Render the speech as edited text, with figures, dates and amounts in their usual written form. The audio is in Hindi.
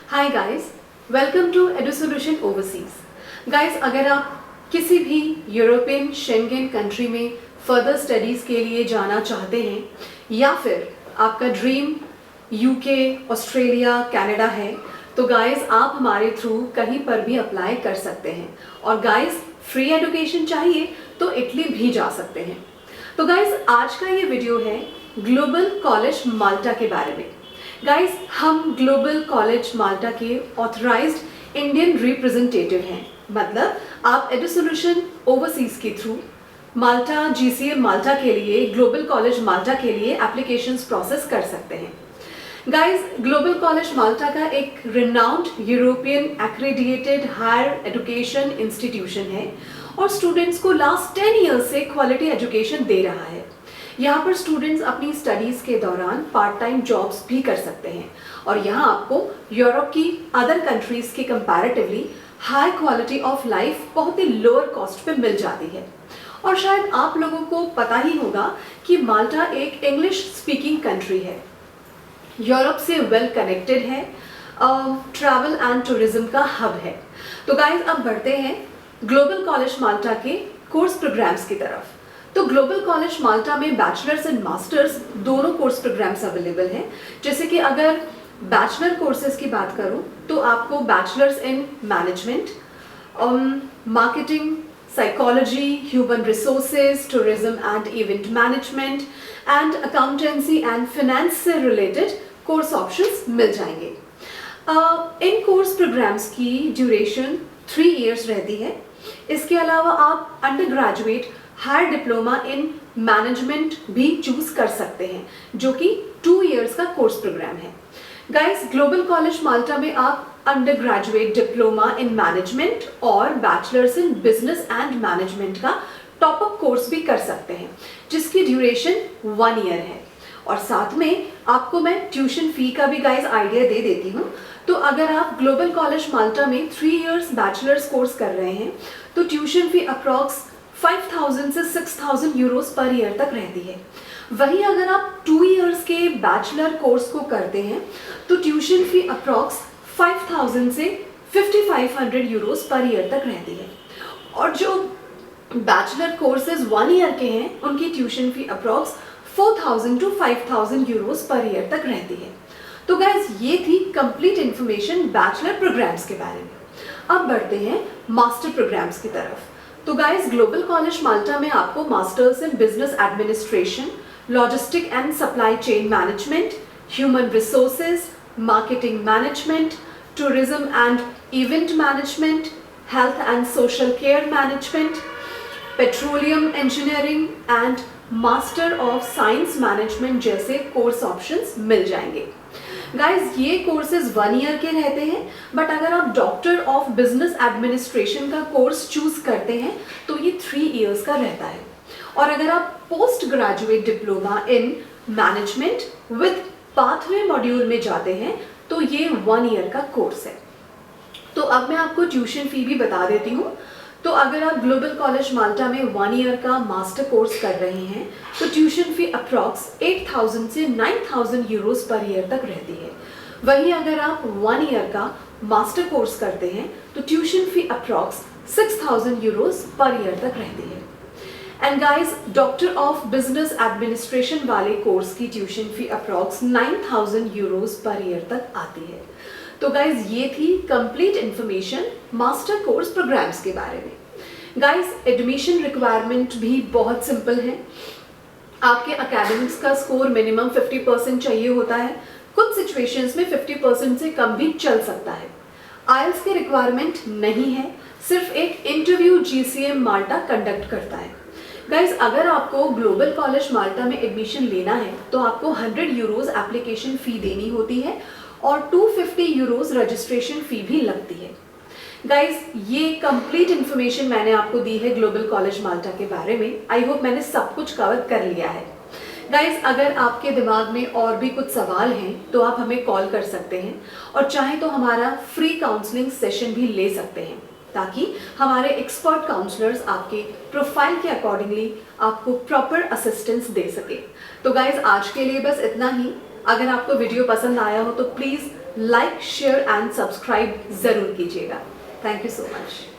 Hi guys, welcome to EduSolution Overseas. Guys, अगर आप किसी भी यूरोपियन शेंगेन कंट्री में फर्दर स्टडीज़ के लिए जाना चाहते हैं या फिर आपका ड्रीम यूके, ऑस्ट्रेलिया, कनाडा है, तो गाइस आप हमारे थ्रू कहीं पर भी अप्लाई कर सकते हैं। और गाइस, फ्री एजुकेशन चाहिए तो इटली भी जा सकते हैं। तो गाइस, आज का ये वीडियो है ग्लोबल कॉलेज माल्टा के बारे में। गाइस, हम ग्लोबल कॉलेज माल्टा के ऑथराइज्ड इंडियन रिप्रेजेंटेटिव हैं। मतलब आप एडुसोल्यूशन ओवरसीज के थ्रू माल्टा, जीसीएम माल्टा के लिए, ग्लोबल कॉलेज माल्टा के लिए एप्लीकेशंस प्रोसेस कर सकते हैं। गाइस, ग्लोबल कॉलेज माल्टा का एक renowned European accredited higher education institution है और स्टूडेंट्स को लास्ट 10 ईयर्स से क्वालिटी एजुकेशन दे रहा है। यहाँ पर स्टूडेंट्स अपनी स्टडीज़ के दौरान पार्ट टाइम जॉब्स भी कर सकते हैं और यहाँ आपको यूरोप की अदर कंट्रीज़ के comparatively high quality of life बहुत ही लोअर कॉस्ट पे मिल जाती है। और शायद आप लोगों को पता ही होगा कि माल्टा एक इंग्लिश स्पीकिंग कंट्री है, यूरोप से वेल कनेक्टेड है, ट्रैवल एंड टूरिज्म का हब है। तो गाइस, अब बढ़ते हैं ग्लोबल कॉलेज माल्टा के कोर्स प्रोग्राम्स की तरफ। तो ग्लोबल कॉलेज माल्टा में बैचलर्स एंड मास्टर्स दोनों कोर्स प्रोग्राम्स अवेलेबल हैं। जैसे कि अगर बैचलर कोर्सेज की बात करूं तो आपको bachelors in management, marketing, psychology, human resources, tourism and event management and accountancy and finance से रिलेटेड कोर्स ऑप्शंस मिल जाएंगे। इन कोर्स प्रोग्राम्स की ड्यूरेशन 3 इयर्स रहती है। इसके अलावा आप undergraduate higher diploma in management भी चूज कर सकते हैं, जो कि 2 इयर्स का कोर्स प्रोग्राम है। गाइस, ग्लोबल कॉलेज माल्टा में आप undergraduate diploma in management और bachelors in business and management का टॉप अप कोर्स भी कर सकते हैं, जिसकी ड्यूरेशन 1 ईयर है। और साथ में आपको मैं ट्यूशन फी का भी गाइस आइडिया दे देती हूँ। तो अगर आप ग्लोबल कॉलेज माल्टा में 3 इयर्स बैचलर्स कोर्स कर रहे हैं तो ट्यूशन फी अप्रॉक्स 5,000 से 6,000 यूरोस पर ईयर तक रहती है। वहीं अगर आप 2 इयर्स के बैचलर कोर्स को करते हैं तो ट्यूशन फी अप्रॉक्स 5,000 से 5,500 यूरोस पर ईयर तक रहती है। और जो बैचलर कोर्सेज 1 ईयर के हैं उनकी tuition fee approx 4,000 to 5,000 euros per year तक रहती है। तो गाइज, ये थी कंप्लीट इन्फॉर्मेशन बैचलर प्रोग्राम्स के बारे में। अब बढ़ते हैं मास्टर प्रोग्राम्स की तरफ। तो गाइज, ग्लोबल कॉलेज माल्टा में आपको masters in business administration, logistic and supply chain management, human resources, marketing management, tourism and event management, health and social care management, petroleum engineering and master of science management जैसे कोर्स ऑप्शंस मिल जाएंगे। गाइज, ये कोर्सेज 1 ईयर के रहते हैं, बट अगर आप डॉक्टर ऑफ बिजनेस एडमिनिस्ट्रेशन का कोर्स चूज करते हैं तो ये 3 इयर्स का रहता है। और अगर आप post graduate diploma in management with pathway module में जाते हैं तो ये 1 ईयर का कोर्स है। तो अब मैं आपको ट्यूशन फी भी बता देती हूँ। तो अगर आप ग्लोबल कॉलेज माल्टा में 1 ईयर का मास्टर कोर्स कर रहे हैं तो ट्यूशन फी अप्रॉक्स 8,000 से 9,000 यूरोस पर ईयर तक रहती है। वहीं अगर आप 1 ईयर का मास्टर कोर्स करते हैं तो tuition fee approx 6,000 euros per year तक रहती है। And guys, doctor of business administration वाले कोर्स की tuition fee approx 9,000 euros per year तक आती है। तो गाइज, ये थी complete information master course programmes के बारे में। गाइज, एडमिशन रिक्वायरमेंट भी बहुत सिंपल है। आपके एकेडमिक्स का स्कोर मिनिमम 50% चाहिए होता है। कुछ सिचुएशंस में 50% से कम भी चल सकता है। आइल्स की रिक्वायरमेंट नहीं है, सिर्फ एक इंटरव्यू जीसीएम माल्टा कंडक्ट करता है। गाइज, अगर आपको ग्लोबल कॉलेज माल्टा में एडमिशन लेना है तो आपको 100 यूरोज एप्लीकेशन फ़ी देनी होती है और 250 यूरोज रजिस्ट्रेशन फ़ी भी लगती है। गाइज, ये कंप्लीट इन्फॉर्मेशन मैंने आपको दी है ग्लोबल कॉलेज माल्टा के बारे में। आई होप मैंने सब कुछ कवर कर लिया है। गाइज, अगर आपके दिमाग में और भी कुछ सवाल हैं तो आप हमें कॉल कर सकते हैं और चाहे तो हमारा फ्री काउंसलिंग सेशन भी ले सकते हैं, ताकि हमारे एक्सपर्ट काउंसलर्स आपके प्रोफाइल के अकॉर्डिंगली आपको प्रॉपर असिस्टेंस दे सके। तो गाइज, आज के लिए बस इतना ही। अगर आपको वीडियो पसंद आया हो तो please like share and subscribe ज़रूर कीजिएगा। Thank you so much.